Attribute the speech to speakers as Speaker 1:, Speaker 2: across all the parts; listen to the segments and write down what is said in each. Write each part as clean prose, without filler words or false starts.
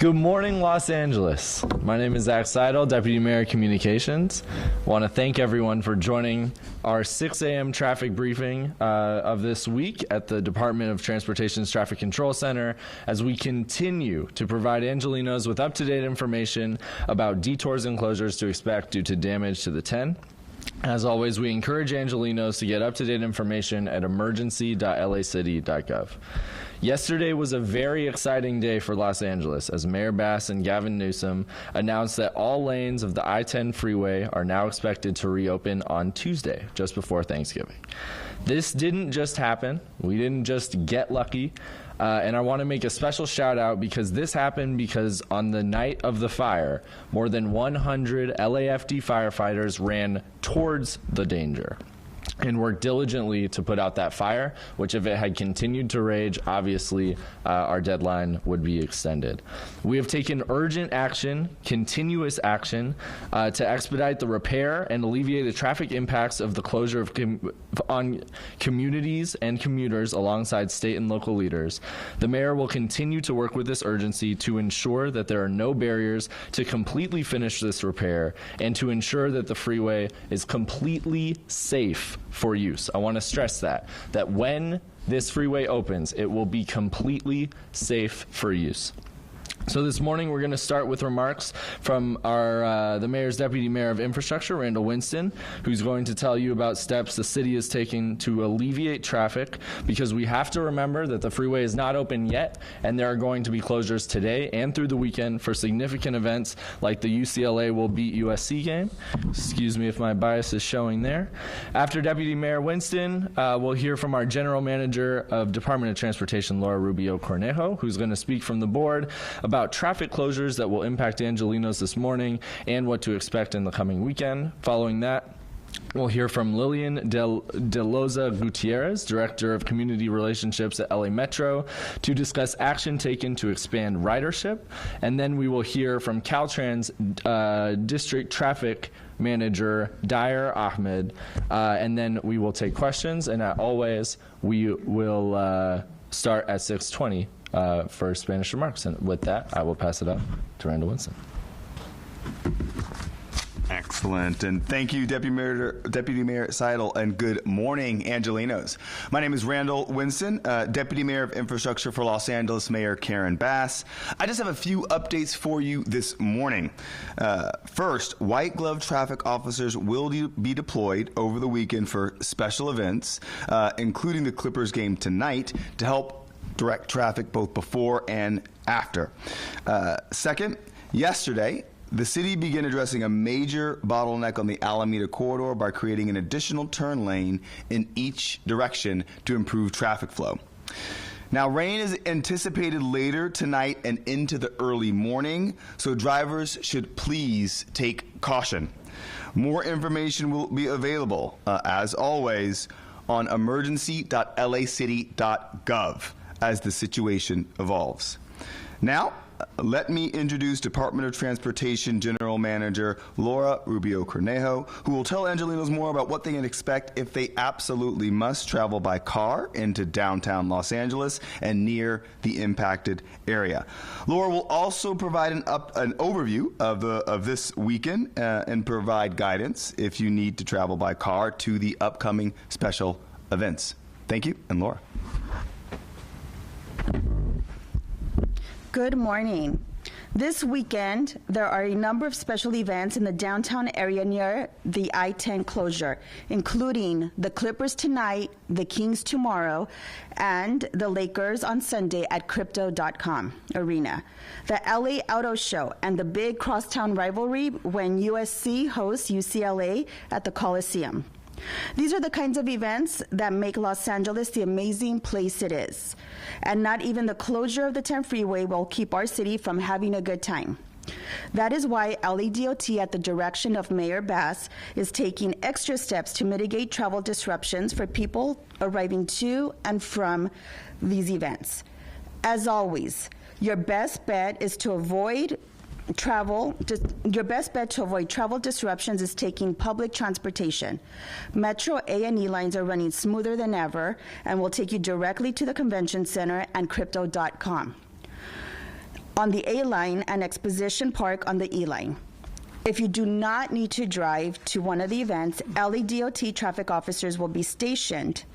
Speaker 1: Good morning, Los Angeles. My name is Zach Seidel, Deputy Mayor of Communications. I want to thank everyone for joining our 6 a.m. traffic briefing of this week at the Department of Transportation's Traffic Control Center as we continue to provide Angelenos with up-to-date information about detours and closures to expect due to damage to the 10. As always, we encourage Angelenos to get up-to-date information at emergency.lacity.gov. Yesterday was a very exciting day for Los Angeles as Mayor Bass and Gavin Newsom announced that all lanes of the I-10 freeway are now expected to reopen on Tuesday, just before Thanksgiving. This didn't just happen. We didn't just get lucky. And I want to make a special shout out because this happened because on the night of the fire, more than 100 LAFD firefighters ran towards the danger and worked diligently to put out that fire, which if it had continued to rage, obviously our deadline would be extended. We have taken urgent action, continuous action, to expedite the repair and alleviate the traffic impacts of the closure of on communities and commuters alongside state and local leaders. The mayor will continue to work with this urgency to ensure that there are no barriers to completely finish this repair and to ensure that the freeway is completely safe for use. I want to stress that when this freeway opens, it will be completely safe for use. So this morning we're going to start with remarks from the Mayor's Deputy Mayor of Infrastructure, Randall Winston, who's going to tell you about steps the city is taking to alleviate traffic, because we have to remember that the freeway is not open yet, and there are going to be closures today and through the weekend for significant events like the UCLA will beat USC game. Excuse me if my bias is showing there. After Deputy Mayor Winston, we'll hear from our General Manager of Department of Transportation, Laura Rubio Cornejo, who's going to speak from the board about traffic closures that will impact Angelenos this morning and what to expect in the coming weekend. Following that, we'll hear from Lillian De Loza Gutierrez, Director of Community Relationships at LA Metro, to discuss action taken to expand ridership. And then we will hear from Caltrans District Traffic Manager Dyer Ahmed, and then we will take questions. And as always, we will start at 6:20 for Spanish remarks. And with that, I will pass it up to Randall Winston.
Speaker 2: Excellent, and thank you, Deputy Mayor Seidel, and good morning, Angelenos. My name is Randall Winston, Deputy Mayor of Infrastructure for Los Angeles Mayor Karen Bass. I just have a few updates for you this morning. First, white glove traffic officers will be deployed over the weekend for special events, including the Clippers game tonight, to help direct traffic both before and after. Second, yesterday, the city began addressing a major bottleneck on the Alameda corridor by creating an additional turn lane in each direction to improve traffic flow. Now, rain is anticipated later tonight and into the early morning, so drivers should please take caution. More information will be available, as always, on emergency.lacity.gov as the situation evolves. Now, let me introduce Department of Transportation General Manager Laura Rubio Cornejo, who will tell Angelenos more about what they can expect if they absolutely must travel by car into downtown Los Angeles and near the impacted area. Laura will also provide an overview of this weekend and provide guidance if you need to travel by car to the upcoming special events. Thank you, and Laura.
Speaker 3: Good morning. This weekend, there are a number of special events in the downtown area near the I-10 closure, including the Clippers tonight, the Kings tomorrow, and the Lakers on Sunday at Crypto.com Arena, the LA Auto Show, and the big crosstown rivalry when USC hosts UCLA at the Coliseum. These are the kinds of events that make Los Angeles the amazing place it is. And not even the closure of the 10 freeway will keep our city from having a good time. That is why LADOT, at the direction of Mayor Bass, is taking extra steps to mitigate travel disruptions for people arriving to and from these events. As always, your best bet to avoid travel disruptions is taking public transportation. Metro A&E lines are running smoother than ever and will take you directly to the convention center and crypto.com. on the A line and Exposition Park on the E line. If you do not need to drive to one of the events, LEDOT traffic officers will be stationed.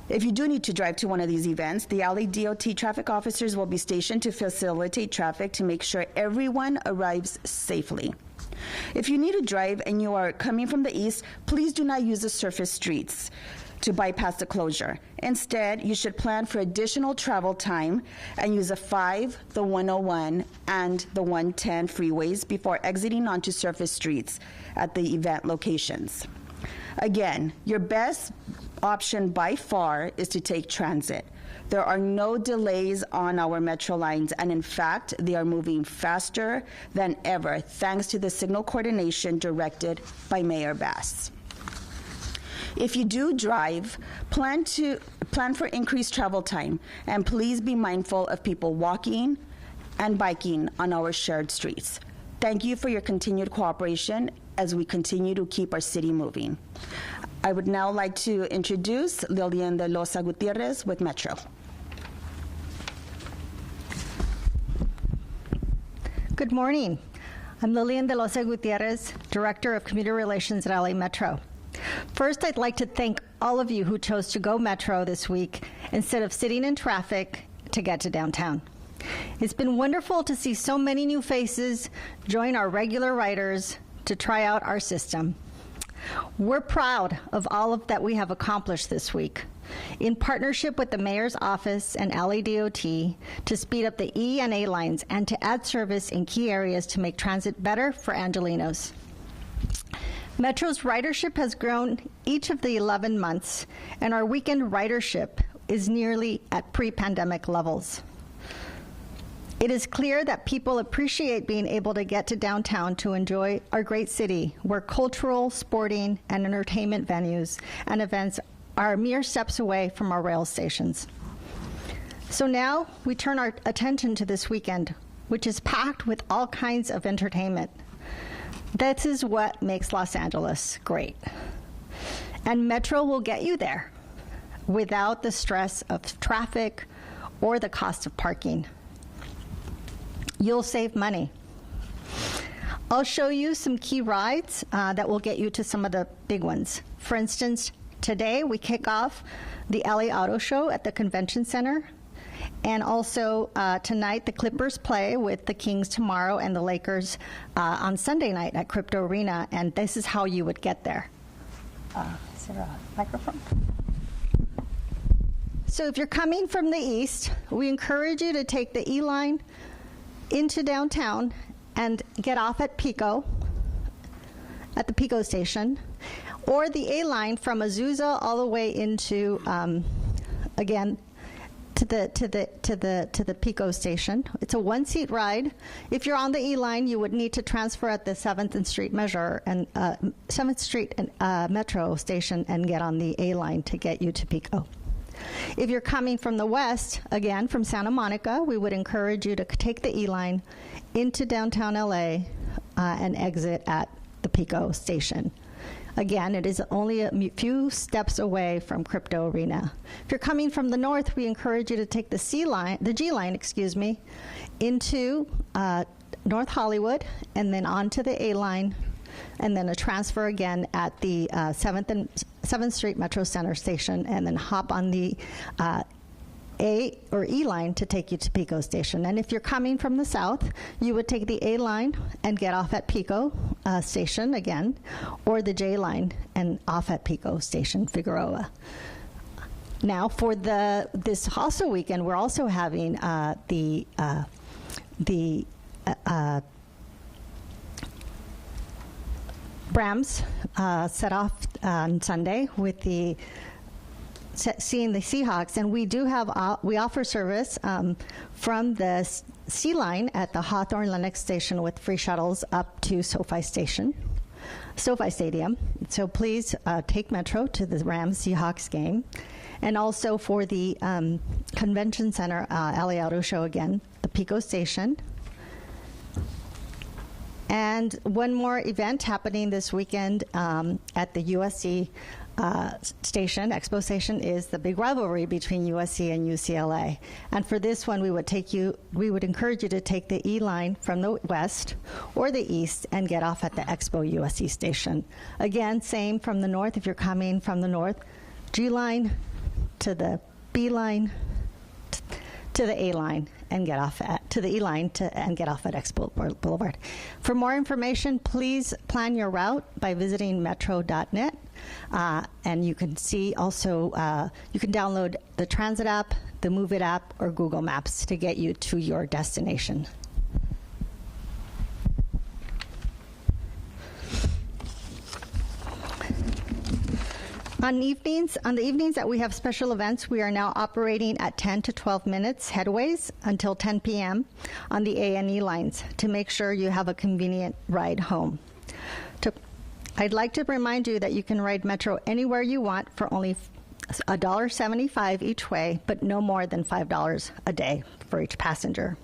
Speaker 3: If you do need to drive to one of these events, the LEDOT traffic officers will be stationed to facilitate traffic to make sure everyone arrives safely. If you need to drive and you are coming from the east, please do not use the surface streets to bypass the closure. Instead, you should plan for additional travel time and use the 5, the 101, and the 110 freeways before exiting onto surface streets at the event locations. Again, your best option by far is to take transit. There are no delays on our metro lines, and in fact, they are moving faster than ever thanks to the signal coordination directed by Mayor Bass. If you do drive, plan for increased travel time, and please be mindful of people walking and biking on our shared streets. Thank you for your continued cooperation as we continue to keep our city moving. I would now like to introduce Lilian de Loza Gutierrez with Metro.
Speaker 4: Good morning. I'm Lilian de Loza Gutierrez, Director of Community Relations at LA Metro. First, I'd like to thank all of you who chose to go Metro this week instead of sitting in traffic to get to downtown. It's been wonderful to see so many new faces join our regular riders to try out our system. We're proud of all of that we have accomplished this week in partnership with the Mayor's Office and LADOT to speed up the E and A lines and to add service in key areas to make transit better for Angelenos. Metro's ridership has grown each of the 11 months, and our weekend ridership is nearly at pre-pandemic levels. It is clear that people appreciate being able to get to downtown to enjoy our great city, where cultural, sporting, and entertainment venues and events are mere steps away from our rail stations. So now we turn our attention to this weekend, which is packed with all kinds of entertainment. This is what makes Los Angeles great. And Metro will get you there without the stress of traffic or the cost of parking. You'll save money. I'll show you some key rides that will get you to some of the big ones. For instance, today we kick off the LA Auto Show at the Convention Center. And also tonight, the Clippers play with the Kings tomorrow and the Lakers on Sunday night at Crypto Arena. And this is how you would get there. Is there a microphone? So if you're coming from the east, we encourage you to take the E line into downtown and get off at Pico, at the Pico station, or the A line from Azusa all the way into, again, to the Pico station. It's a one-seat ride. If you're on the E line, you would need to transfer at the 7th Street Metro station and get on the A line to get you to Pico. If you're coming from the west, again, from Santa Monica, we would encourage you to take the E line into downtown LA and exit at the Pico station. Again, it is only a few steps away from Crypto Arena. If you're coming from the north, we encourage you to take the G line, into North Hollywood and then onto the A line, and then a transfer again at the 7th Street Metro Center station, and then hop on the A or E line to take you to Pico Station. And if you're coming from the south, you would take the A line and get off at Pico Station again, or the J line and off at Pico Station, Figueroa. Now, for this also weekend, we're also having the Brahms set off on Sunday with seeing the Seahawks, and we do have we offer service from the C line at the Hawthorne Lennox station with free shuttles up to SoFi Stadium. So please take Metro to the Rams Seahawks game, and also for the Convention Center LA Auto Show again, the Pico Station. And one more event happening this weekend at the USC station, Expo Station, is the big rivalry between USC and UCLA. And for this one, we would encourage you to take the E line from the west or the east and get off at the Expo USC station. Again, same from the north. If you're coming from the north, G line to the B line to the A line and get off to the E line and get off at Expo Boulevard. For more information, please plan your route by visiting metro.net. And you can see also, you can download the Transit app, the Move It app, or Google Maps to get you to your destination. On the evenings that we have special events, we are now operating at 10 to 12 minutes headways until 10 p.m. on the A and E lines to make sure you have a convenient ride home. I'd like to remind you that you can ride Metro anywhere you want for only $1.75 each way, but no more than $5 a day for each passenger.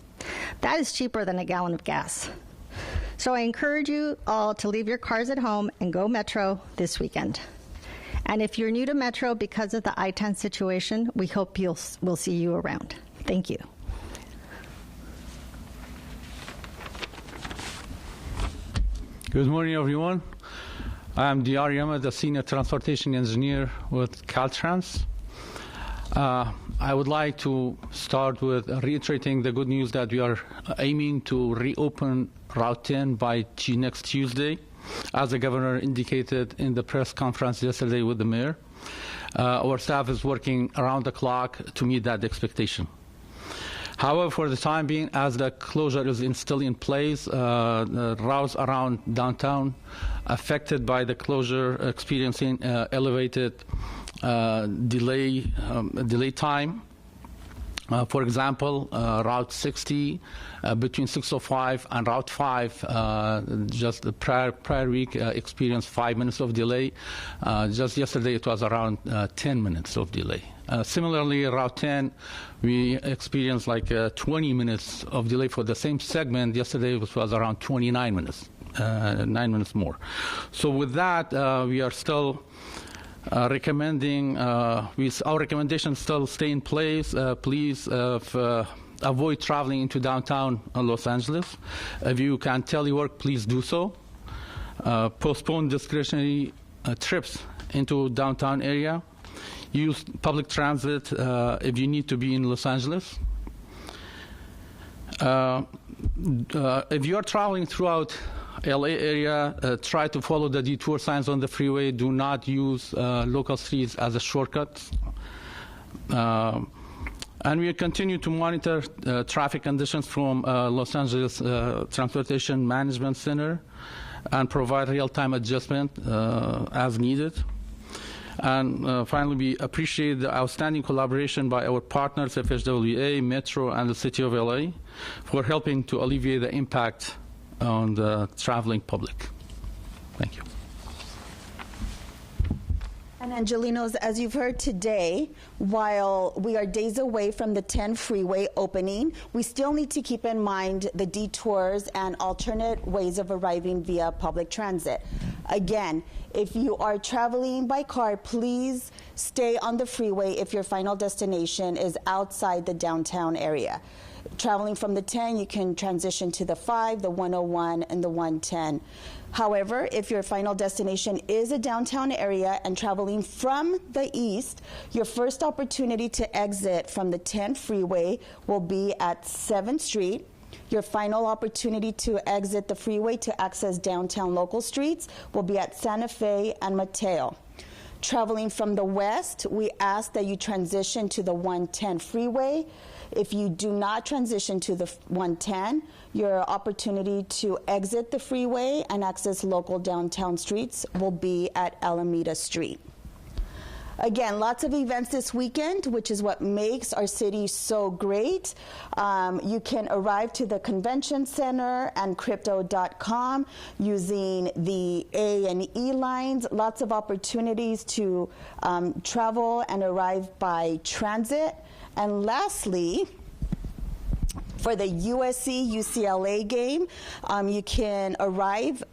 Speaker 4: That is cheaper than a gallon of gas. So I encourage you all to leave your cars at home and go Metro this weekend. And if you're new to Metro because of the I-10 situation, we hope we'll see you around. Thank you.
Speaker 5: Good morning, everyone. I'm Diaria, the Senior Transportation Engineer with Caltrans. I would like to start with reiterating the good news that we are aiming to reopen Route 10 by next Tuesday, as the governor indicated in the press conference yesterday with the mayor. Our staff is working around the clock to meet that expectation. However, for the time being, as the closure is still in place, the routes around downtown affected by the closure experiencing elevated delay time. For example, Route 60 between 605 and Route 5, just the prior week experienced 5 minutes of delay. Just yesterday it was around 10 minutes of delay. Similarly, Route 10, we experienced like 20 minutes of delay for the same segment. Yesterday it was around 29 minutes, 9 minutes more. So with that, we are still recommending, our recommendations still stay in place. Please avoid traveling into downtown Los Angeles. If you can telework, please do so. Postpone discretionary trips into downtown area. Use public transit if you need to be in Los Angeles. If you are traveling throughout LA area, try to follow the detour signs on the freeway. Do not use local streets as a shortcut. And we continue to monitor traffic conditions from Los Angeles Transportation Management Center and provide real-time adjustment as needed. And finally, we appreciate the outstanding collaboration by our partners, FHWA, Metro, and the City of LA, for helping to alleviate the impact on the traveling public. Thank you.
Speaker 3: And Angelenos, as you've heard today, while we are days away from the 10 freeway opening, we still need to keep in mind the detours and alternate ways of arriving via public transit. Again, if you are traveling by car, please stay on the freeway if your final destination is outside the downtown area. Traveling from the 10, you can transition to the 5, the 101, and the 110. However, if your final destination is a downtown area and traveling from the east, your first opportunity to exit from the 10 freeway will be at 7th Street. Your final opportunity to exit the freeway to access downtown local streets will be at Santa Fe and Mateo. Traveling from the west, we ask that you transition to the 110 freeway. If you do not transition to the 110, your opportunity to exit the freeway and access local downtown streets will be at Alameda Street. Again, lots of events this weekend, which is what makes our city so great. You can arrive to the convention center and crypto.com using the A and E lines. Lots of opportunities to travel and arrive by transit. And lastly, for the USC-UCLA game, you can arrive,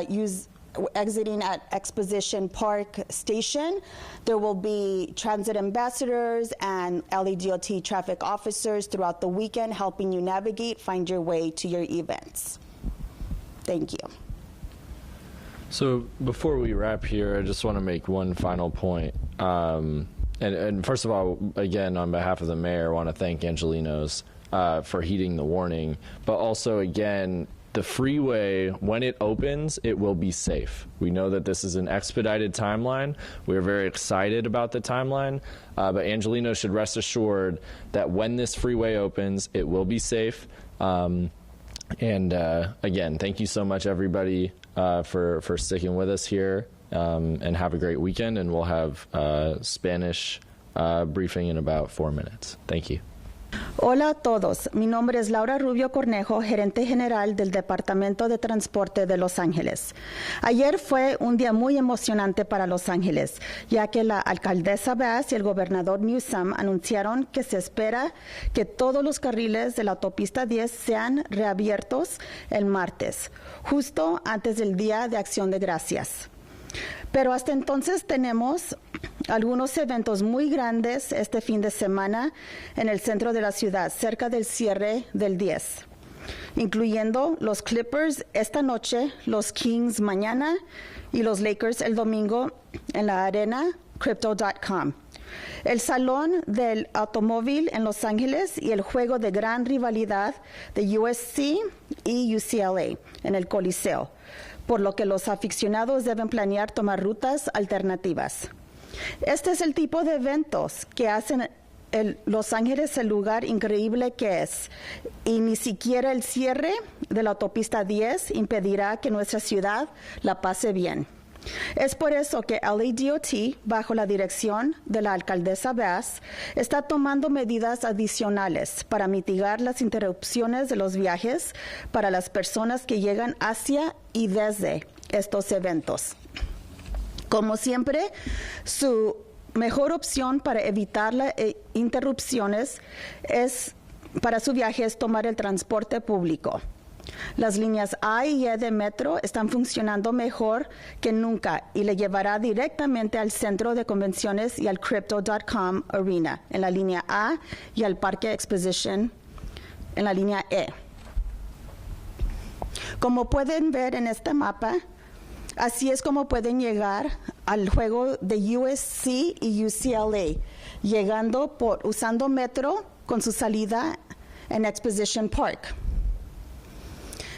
Speaker 3: use exiting at Exposition Park Station. There will be transit ambassadors and LADOT traffic officers throughout the weekend helping you navigate, find your way to your events. Thank you.
Speaker 1: So before we wrap here, I just want to make one final point. And first of all, again, on behalf of the mayor, I want to thank Angelenos for heeding the warning. But also, again, the freeway, when it opens, it will be safe. We know that this is an expedited timeline. We're very excited about the timeline. But Angelenos should rest assured that when this freeway opens, it will be safe. Again, thank you so much, everybody, for sticking with us here. And have a great weekend. And we'll have Spanish briefing in about 4 minutes. Thank you.
Speaker 3: Hola a todos, mi nombre es Laura Rubio Cornejo, gerente general del Departamento de Transporte de Los Ángeles. Ayer fue un día muy emocionante para Los Ángeles, ya que la alcaldesa Bass y el gobernador Newsom anunciaron que se espera que todos los carriles de la autopista 10 sean reabiertos el martes, justo antes del Día de Acción de Gracias. Pero hasta entonces tenemos algunos eventos muy grandes este fin de semana en el centro de la ciudad, cerca del cierre del 10, incluyendo los Clippers esta noche, los Kings mañana y los Lakers el domingo en la arena Crypto.com. El Salón del Automóvil en Los Ángeles y el juego de gran rivalidad de USC y UCLA en el Coliseo, por lo que los aficionados deben planear tomar rutas alternativas. Este es el tipo de eventos que hacen Los Ángeles el lugar increíble que es, y ni siquiera el cierre de la autopista 10 impedirá que nuestra ciudad la pase bien. Es por eso que LADOT, bajo la dirección de la alcaldesa Bass, está tomando medidas adicionales para mitigar las interrupciones de los viajes para las personas que llegan hacia y desde estos eventos. Como siempre, su mejor opción para evitar las interrupciones para su viaje es tomar el transporte público. Las líneas A y E de Metro están funcionando mejor que nunca y le llevará directamente al Centro de Convenciones y al Crypto.com Arena en la línea A y al Parque Exposition en la línea E. Como pueden ver en este mapa, así es como pueden llegar al juego de USC y UCLA, usando Metro con su salida en Exposition Park.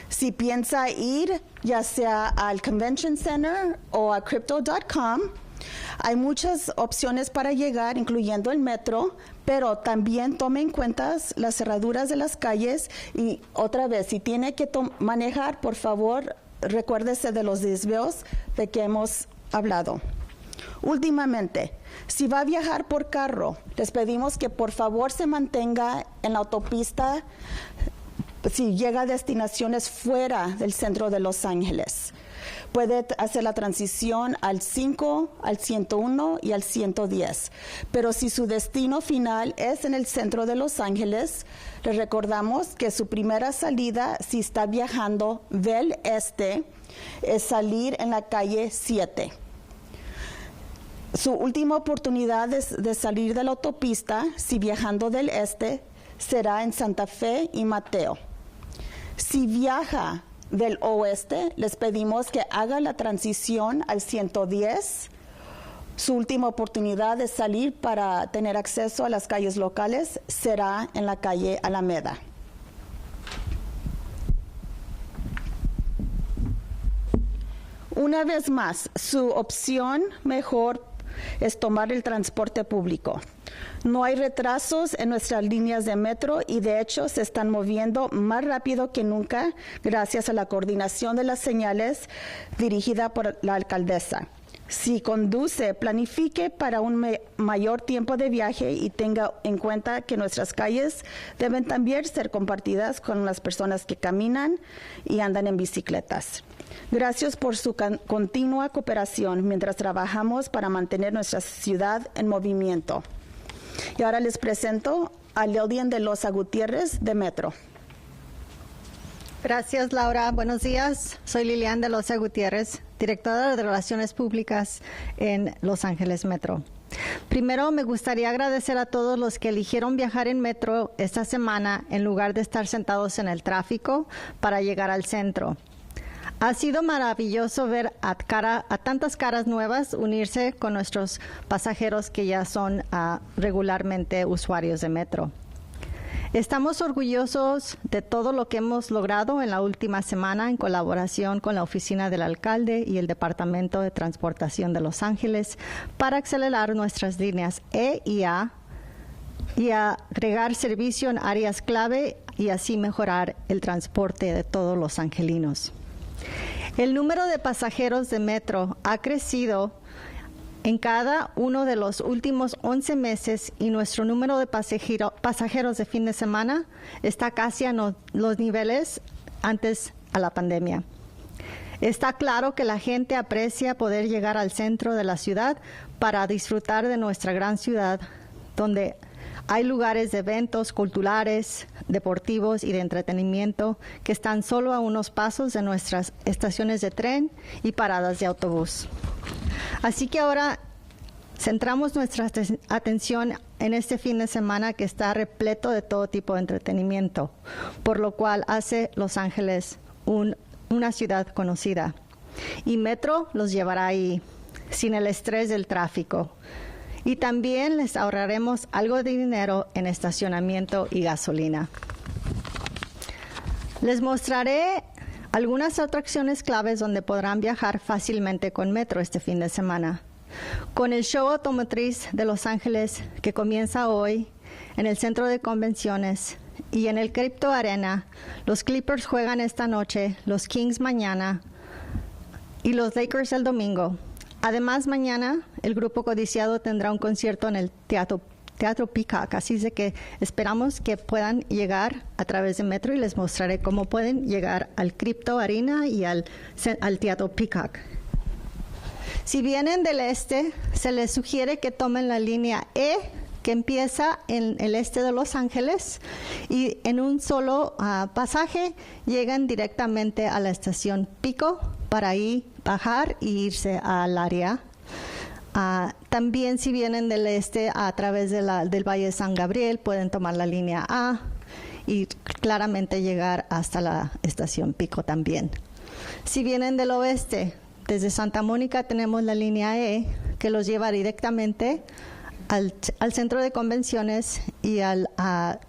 Speaker 3: Si piensa ir ya sea al Convention Center o a Crypto.com, hay muchas opciones para llegar, incluyendo el metro, pero también tome en cuenta las cerraduras de las calles y otra vez, si tiene que manejar, por favor, recuérdese de los desvíos de que hemos hablado. Últimamente, si va a viajar por carro, les pedimos que por favor se mantenga en la autopista si llega a destinaciones fuera del centro de Los Ángeles. Puede hacer la transición al 5, al 101 y al 110. Pero si su destino final es en el centro de Los Ángeles, les recordamos que su primera salida, si está viajando del este, es salir en la calle 7. Su última oportunidad de salir de la autopista, si viajando del este, será en Santa Fe y Mateo. Si viaja del oeste, les pedimos que haga la transición al 110. Su última oportunidad de salir para tener acceso a las calles locales será en la calle Alameda. Una vez más, su opción mejor es tomar el transporte público. No hay retrasos en nuestras líneas de metro y de hecho se están moviendo más rápido que nunca gracias a la coordinación de las señales dirigida por la alcaldesa. Si conduce, planifique para un mayor tiempo de viaje y tenga en cuenta que nuestras calles deben también ser compartidas con las personas que caminan y andan en bicicletas. Gracias por su continua cooperación mientras trabajamos para mantener nuestra ciudad en movimiento. Y ahora les presento a Lilian de Loza Gutiérrez de Metro.
Speaker 4: Gracias, Laura. Buenos días. Soy Lilian de Loza Gutiérrez, directora de Relaciones Públicas en Los Ángeles Metro. Primero, me gustaría agradecer a todos los que eligieron viajar en metro esta semana en lugar de estar sentados en el tráfico para llegar al centro. Ha sido maravilloso ver a tantas caras nuevas unirse con nuestros pasajeros que ya son regularmente usuarios de metro. Estamos orgullosos de todo lo que hemos logrado en la última semana en colaboración con la oficina del alcalde y el Departamento de Transportación de Los Ángeles para acelerar nuestras líneas E y A y agregar servicio en áreas clave y así mejorar el transporte de todos los angelinos. El número de pasajeros de metro ha crecido en cada uno de los últimos 11 meses y nuestro número de pasajeros de fin de semana está casi a los niveles antes a la pandemia. Está claro que la gente aprecia poder llegar al centro de la ciudad para disfrutar de nuestra gran ciudad, donde hay lugares de eventos culturales, deportivos y de entretenimiento que están solo a unos pasos de nuestras estaciones de tren y paradas de autobús. Así que ahora centramos nuestra atención en este fin de semana que está repleto de todo tipo de entretenimiento, por lo cual hace Los Ángeles una ciudad conocida. Y Metro los llevará ahí, sin el estrés del tráfico. Y también les ahorraremos algo de dinero en estacionamiento y gasolina. Les mostraré algunas atracciones claves donde podrán viajar fácilmente con Metro este fin de semana. Con el show automotriz de Los Ángeles que comienza hoy en el Centro de Convenciones y en el Crypto Arena, los Clippers juegan esta noche, los Kings mañana y los Lakers el domingo. Además, mañana el grupo codiciado tendrá un concierto en el Teatro Peacock, así de que esperamos que puedan llegar a través de Metro y les mostraré cómo pueden llegar al Crypto Arena y al Teatro Peacock. Si vienen del este, se les sugiere que tomen la línea E, que empieza en el este de Los Ángeles, y en un solo pasaje llegan directamente a la estación Pico para ahí bajar e irse al área. También si vienen del este a través de del Valle de San Gabriel, pueden tomar la línea A y claramente llegar hasta la estación Pico también. Si vienen del oeste, desde Santa Mónica tenemos la línea E, que los lleva directamente al Centro de Convenciones y al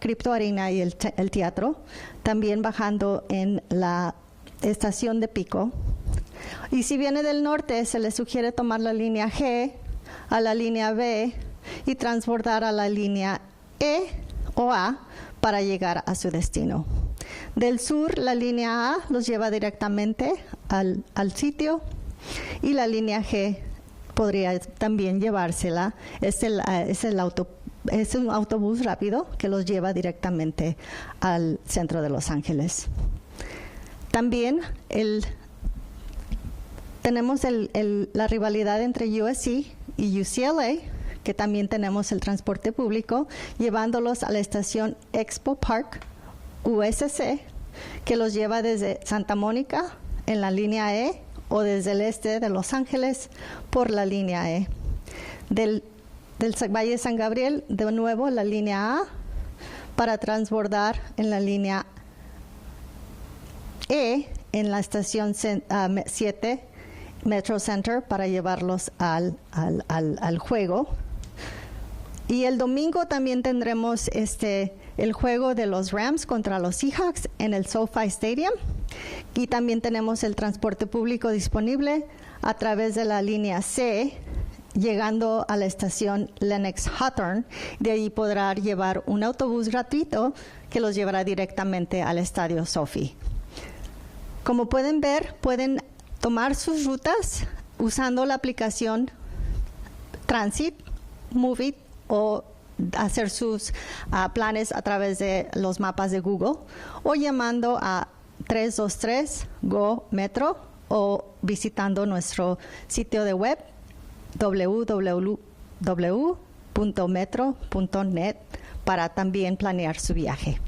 Speaker 4: Crypto Arena y el teatro, también bajando en la estación de Pico. Y si viene del norte, se les sugiere tomar la línea G a la línea B y transbordar a la línea E o A para llegar a su destino. Del sur, la línea A los lleva directamente al sitio y la línea G podría también llevársela. Es un autobús rápido que los lleva directamente al centro de Los Ángeles. También tenemos la rivalidad entre USC y UCLA, que también tenemos el transporte público, llevándolos a la estación Expo Park, USC, que los lleva desde Santa Mónica en la línea E o desde el este de Los Ángeles por la línea E. Del Valle de San Gabriel, de nuevo la línea A para transbordar en la línea E en la estación 7 Metro Center para llevarlos al juego. Y el domingo también tendremos el juego de los Rams contra los Seahawks en el SoFi Stadium. Y también tenemos el transporte público disponible a través de la línea C, llegando a la estación Lenox Hawthorne. De ahí podrá llevar un autobús gratuito que los llevará directamente al estadio SoFi. Como pueden ver, pueden tomar sus rutas usando la aplicación Transit, Move It o hacer sus planes a través de los mapas de Google o llamando a 323-GO-METRO o visitando nuestro sitio de web www.metro.net para también planear su viaje.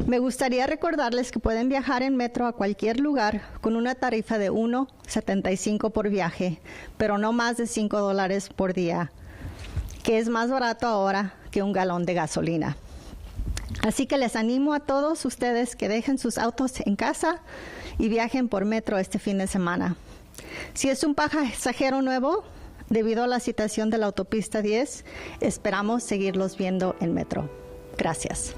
Speaker 4: Me gustaría recordarles que pueden viajar en metro a cualquier lugar con una tarifa de $1.75 por viaje, pero no más de $5 por día, que es más barato ahora que un galón de gasolina. Así que les animo a todos ustedes que dejen sus autos en casa y viajen por metro este fin de semana. Si es un pasajero nuevo, debido a la situación de la autopista 10, esperamos seguirlos viendo en metro. Gracias.